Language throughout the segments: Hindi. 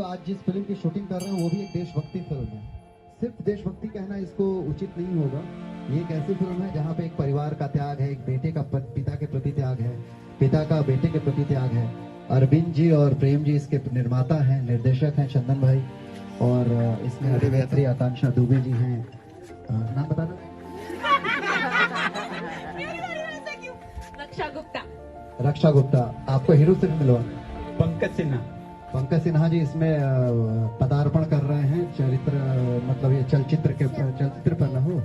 आज जिस फिल्म की शूटिंग कर रहे हैं वो भी एक देशभक्ति फिल्म है। सिर्फ देशभक्ति कहना इसको उचित नहीं होगा। ये एक ऐसी फिल्म है जहाँ पे एक परिवार का त्याग है, एक बेटे का पिता के प्रति त्याग है, पिता का बेटे के प्रति त्याग है। अरविंद जी और प्रेम जी इसके निर्माता हैं, निर्देशक हैं चंदन भाई, और इसमें अभिनेत्री आकांक्षा दुबे जी हैं। नाम बताना। रक्षा गुप्ता। आपको हीरो से भी मिलवा। पंकज सिन्हा जी इसमें पदार्पण कर रहे हैं चरित्र, मतलब ये चलचित्र पर ना हो,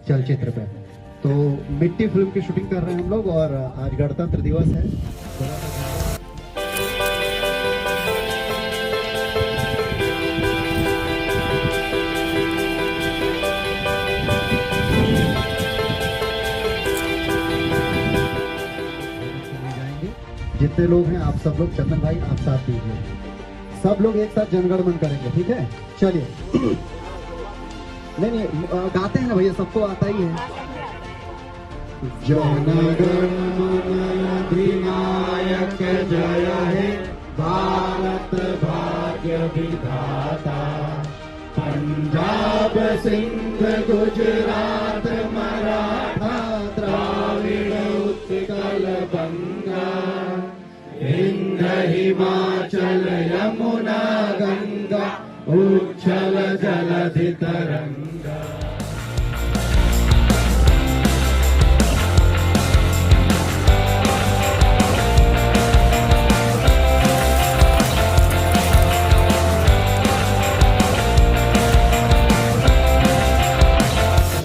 चलचित्र पे। तो मिट्टी फिल्म की शूटिंग कर रहे हैं हम लोग, और आज गणतंत्र दिवस है। जितने लोग हैं आप सब लोग, चंदन भाई आप साथ दीजिए, सब लोग एक साथ जनगण मन करेंगे, ठीक है? चलिए। नहीं गाते हैं ना भैया, सबको आता ही है। जनगण मन अधिनायक जय हे भारत भाग्य विधाता, पंजाब सिंध गुजरात मराठा द्राविड़ उत्कल बंगा, हिंद हिमाचल यमुना गंगा उच्छल जलधि तरंगा।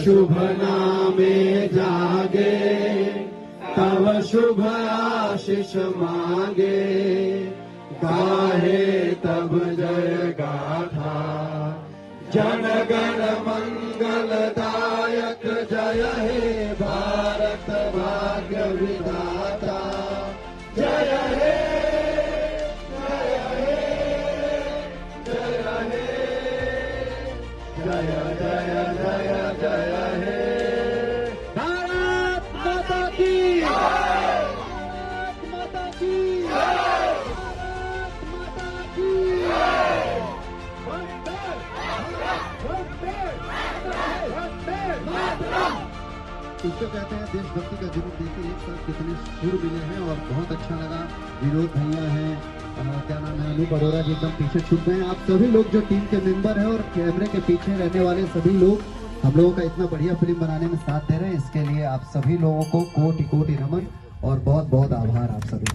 शुभ नामे जागे तव शुभ आशीष मांगे, गाहे तब जय गाथा जनगण मंगलदायक जय हे भारत भाग्य विधाता, जय हे जय हे जय हे जय जय जय जय हे भारत माता की, भारत माता की, भारत माता की। इसको कहते हैं देशभक्ति का जुनून। देखिए एक साथ कितने सुर मिले हैं और बहुत अच्छा लगा। विनोद भैया हैं, क्या नाम है, अनूप अरोरा जी एकदम पीछे छुप गए हैं। आप सभी लोग जो टीम के मेंबर हैं और कैमरे के पीछे रहने वाले सभी लोग हम लोगों का इतना बढ़िया फिल्म बनाने में साथ दे रहे हैं, इसके लिए आप सभी लोगों को कोटि कोटि नमन और बहुत बहुत आभार आप सभी।